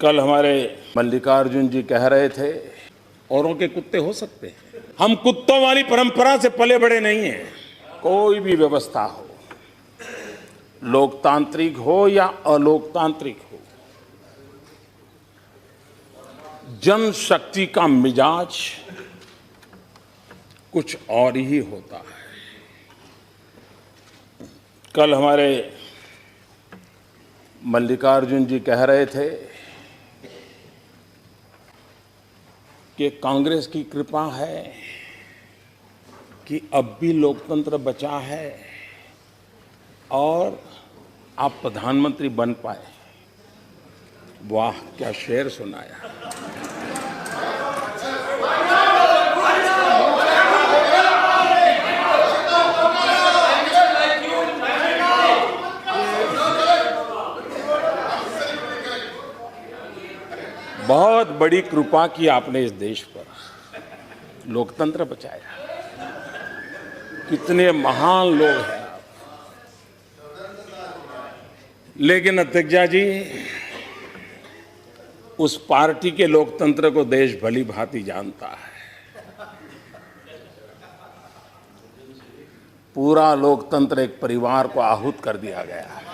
कल हमारे मल्लिकार्जुन जी कह रहे थे औरों के कुत्ते हो सकते हैं, हम कुत्तों वाली परंपरा से पले बड़े नहीं हैं। कोई भी व्यवस्था हो, लोकतांत्रिक हो या अलोकतांत्रिक हो, जनशक्ति का मिजाज कुछ और ही होता है। कल हमारे मल्लिकार्जुन जी कह रहे थे कि कांग्रेस की कृपा है कि अब भी लोकतंत्र बचा है और आप प्रधानमंत्री बन पाए। वाह, क्या शेर सुनाया। बहुत बड़ी कृपा की आपने इस देश पर, लोकतंत्र बचाया। कितने महान लोग हैं। लेकिन अध्यक्षा जी, उस पार्टी के लोकतंत्र को देश भली भांति जानता है। पूरा लोकतंत्र एक परिवार को आहूत कर दिया गया है।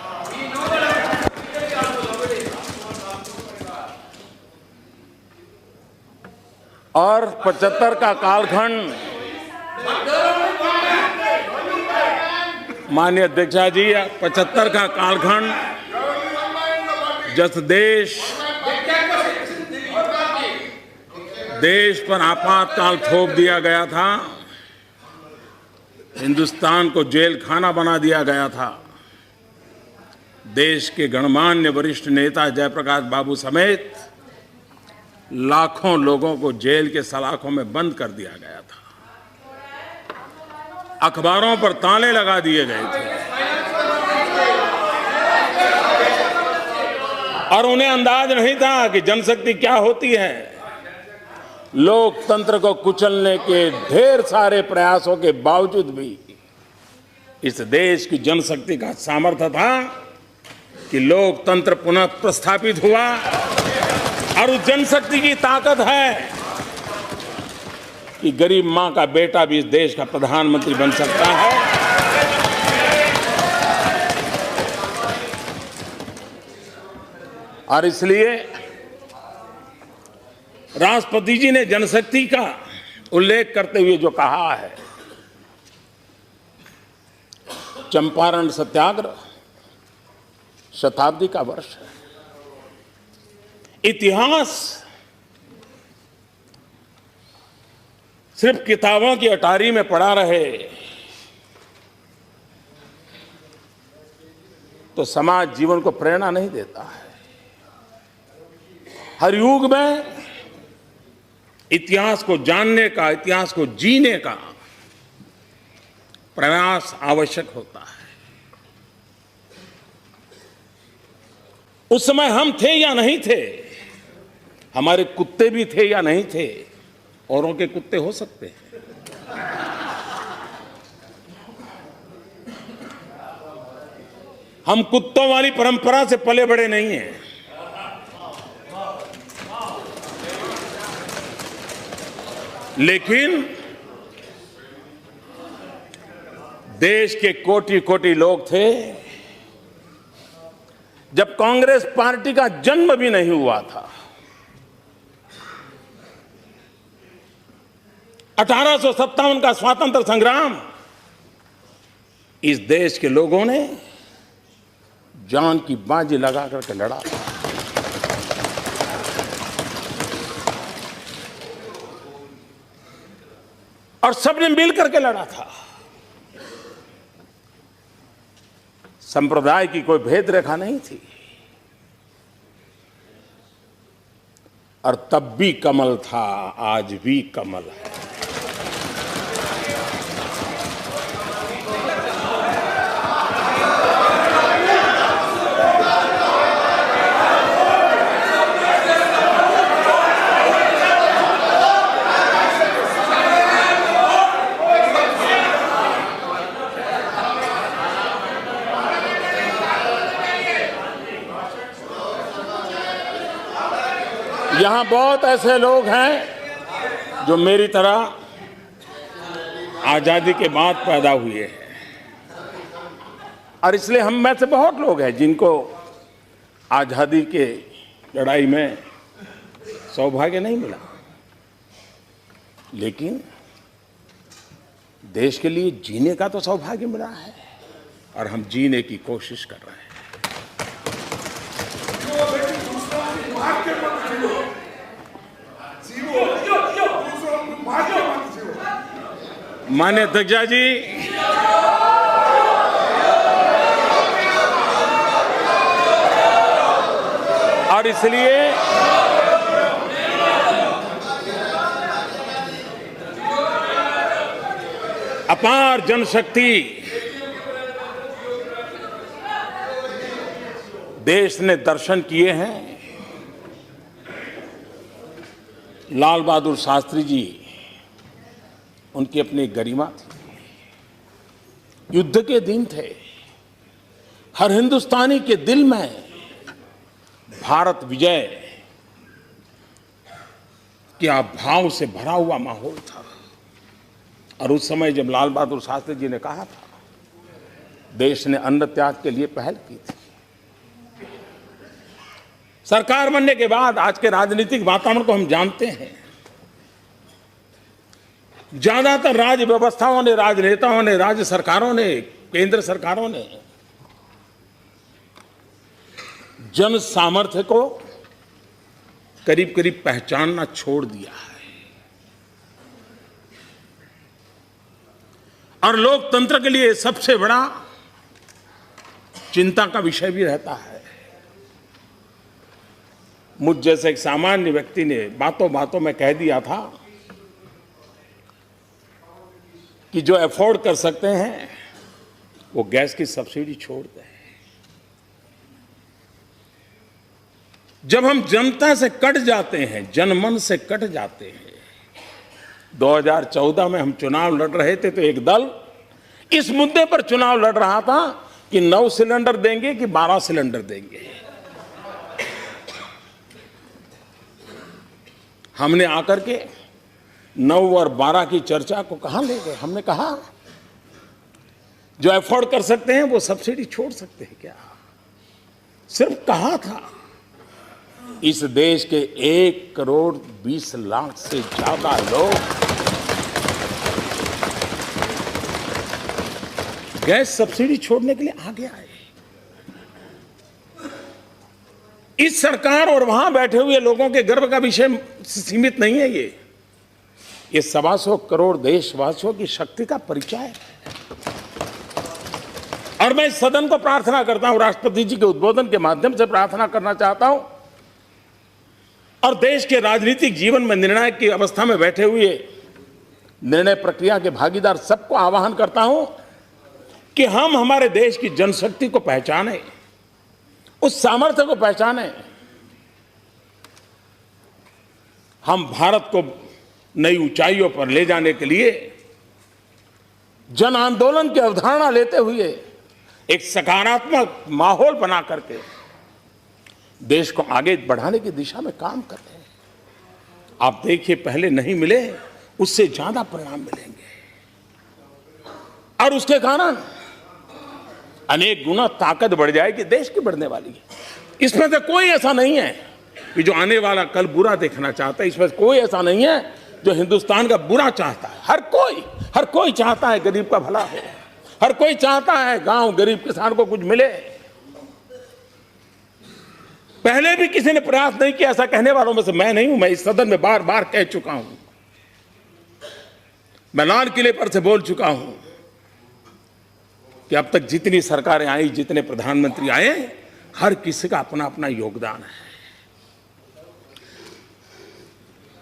और 75 का कालखंड, माननीय अध्यक्षा जी, 75 का कालखंड जब देश पर आपातकाल थोप दिया गया था, हिंदुस्तान को जेल खाना बना दिया गया था, देश के गणमान्य वरिष्ठ नेता जयप्रकाश बाबू समेत लाखों लोगों को जेल के सलाखों में बंद कर दिया गया था। अखबारों पर ताले लगा दिए गए थे और उन्हें अंदाज नहीं था कि जनशक्ति क्या होती है। लोकतंत्र को कुचलने के ढेर सारे प्रयासों के बावजूद भी इस देश की जनशक्ति का सामर्थ्य था कि लोकतंत्र पुनः प्रस्थापित हुआ। और उस जनशक्ति की ताकत है कि गरीब मां का बेटा भी इस देश का प्रधानमंत्री बन सकता है। और इसलिए राष्ट्रपति जी ने जनशक्ति का उल्लेख करते हुए जो कहा है, चंपारण सत्याग्रह शताब्दी का वर्ष है। इतिहास सिर्फ किताबों की अटारी में पड़ा रहे तो समाज जीवन को प्रेरणा नहीं देता है। हर युग में इतिहास को जानने का, इतिहास को जीने का प्रयास आवश्यक होता है। उस समय हम थे या नहीं थे, हमारे कुत्ते भी थे या नहीं थे, औरों के कुत्ते हो सकते हैं। हम कुत्तों वाली परंपरा से पले बड़े नहीं हैं। लेकिन देश के कोटि कोटि लोग थे, जब कांग्रेस पार्टी का जन्म भी नहीं हुआ था, 1857 का स्वातंत्र संग्राम इस देश के लोगों ने जान की बाजी लगा करके लड़ा। और सबने मिल करके लड़ा था। संप्रदाय की कोई भेद रेखा नहीं थी। और तब भी कमल था, आज भी कमल है। यहां बहुत ऐसे लोग हैं जो मेरी तरह आजादी के बाद पैदा हुए हैं, और इसलिए हम में से बहुत लोग हैं जिनको आजादी के लड़ाई में सौभाग्य नहीं मिला, लेकिन देश के लिए जीने का तो सौभाग्य मिला है और हम जीने की कोशिश कर रहे हैं। माननीय अध्यक्ष जी, और इसलिए अपार जनशक्ति देश ने दर्शन किए हैं। लाल बहादुर शास्त्री जी, उनकी अपनी गरिमा थी, युद्ध के दिन थे, हर हिंदुस्तानी के दिल में भारत विजय के भाव से भरा हुआ माहौल था। और उस समय जब लाल बहादुर शास्त्री जी ने कहा था, देश ने अन्न त्याग के लिए पहल की थी। सरकार बनने के बाद आज के राजनीतिक वातावरण को हम जानते हैं। ज्यादातर राज्य व्यवस्थाओं ने, राजनेताओं ने, राज्य सरकारों ने, केंद्र सरकारों ने जन सामर्थ्य को करीब करीब पहचानना छोड़ दिया है, और लोकतंत्र के लिए सबसे बड़ा चिंता का विषय भी रहता है। मुझ जैसे एक सामान्य व्यक्ति ने बातों बातों में कह दिया था कि जो अफोर्ड कर सकते हैं वो गैस की सब्सिडी छोड़ दें। जब हम जनता से कट जाते हैं, जनमन से कट जाते हैं, 2014 में हम चुनाव लड़ रहे थे तो एक दल इस मुद्दे पर चुनाव लड़ रहा था कि 9 सिलेंडर देंगे कि 12 सिलेंडर देंगे। हमने आकर के 9 और 12 की चर्चा को कहां ले गए। हमने कहा जो अफोर्ड कर सकते हैं वो सब्सिडी छोड़ सकते हैं क्या? सिर्फ कहा था। इस देश के 1 करोड़ 20 लाख से ज्यादा लोग गैस सब्सिडी छोड़ने के लिए आगे आए। इस सरकार और वहां बैठे हुए लोगों के गर्व का विषय सीमित नहीं है। ये 125 करोड़ देशवासियों की शक्ति का परिचय है। और मैं इस सदन को प्रार्थना करता हूं, राष्ट्रपति जी के उद्बोधन के माध्यम से प्रार्थना करना चाहता हूं, और देश के राजनीतिक जीवन में निर्णायक की अवस्था में बैठे हुए निर्णय प्रक्रिया के भागीदार सबको आह्वान करता हूं कि हम हमारे देश की जनशक्ति को पहचानें, उस सामर्थ्य को पहचानें। हम भारत को नई ऊंचाइयों पर ले जाने के लिए जन आंदोलन की अवधारणा लेते हुए एक सकारात्मक माहौल बना करके देश को आगे बढ़ाने की दिशा में काम कर रहे हैं। आप देखिए, पहले नहीं मिले, उससे ज्यादा परिणाम मिलेंगे, और उसके कारण अनेक गुना ताकत बढ़ जाएगी, देश की बढ़ने वाली है। इसमें से कोई ऐसा नहीं है कि जो आने वाला कल बुरा देखना चाहता है। इसमें से कोई ऐसा नहीं है जो हिंदुस्तान का बुरा चाहता है। हर कोई चाहता है गरीब का भला हो, हर कोई चाहता है गांव गरीब किसान को कुछ मिले। पहले भी किसी ने प्रयास नहीं किया, ऐसा कहने वालों में से मैं नहीं हूं। मैं इस सदन में बार बार कह चुका हूं, मैं लाल किले पर से बोल चुका हूं कि अब तक जितनी सरकारें आई, जितने प्रधानमंत्री आए, हर किसी का अपना अपना योगदान है।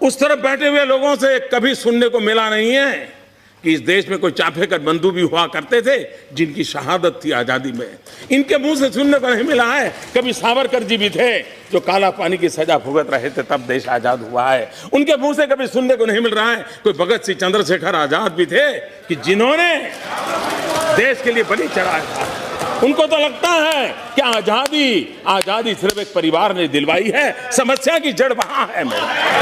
उस तरफ बैठे हुए लोगों से कभी सुनने को मिला नहीं है कि इस देश में कोई चाफेकर बंधु भी हुआ करते थे जिनकी शहादत थी आजादी में। इनके मुंह से सुनने को नहीं मिला है कभी सावरकर जी भी थे जो काला पानी की सजा भुगत रहे थे, तब देश आजाद हुआ है। उनके मुंह से कभी सुनने को नहीं मिल रहा है कोई भगत सिंह चंद्रशेखर आजाद भी थे कि जिन्होंने देश के लिए बलि चढ़ाया था। उनको तो लगता है कि आजादी सिर्फ एक परिवार ने दिलवाई है, समस्या की जड़ वहां है मेरा।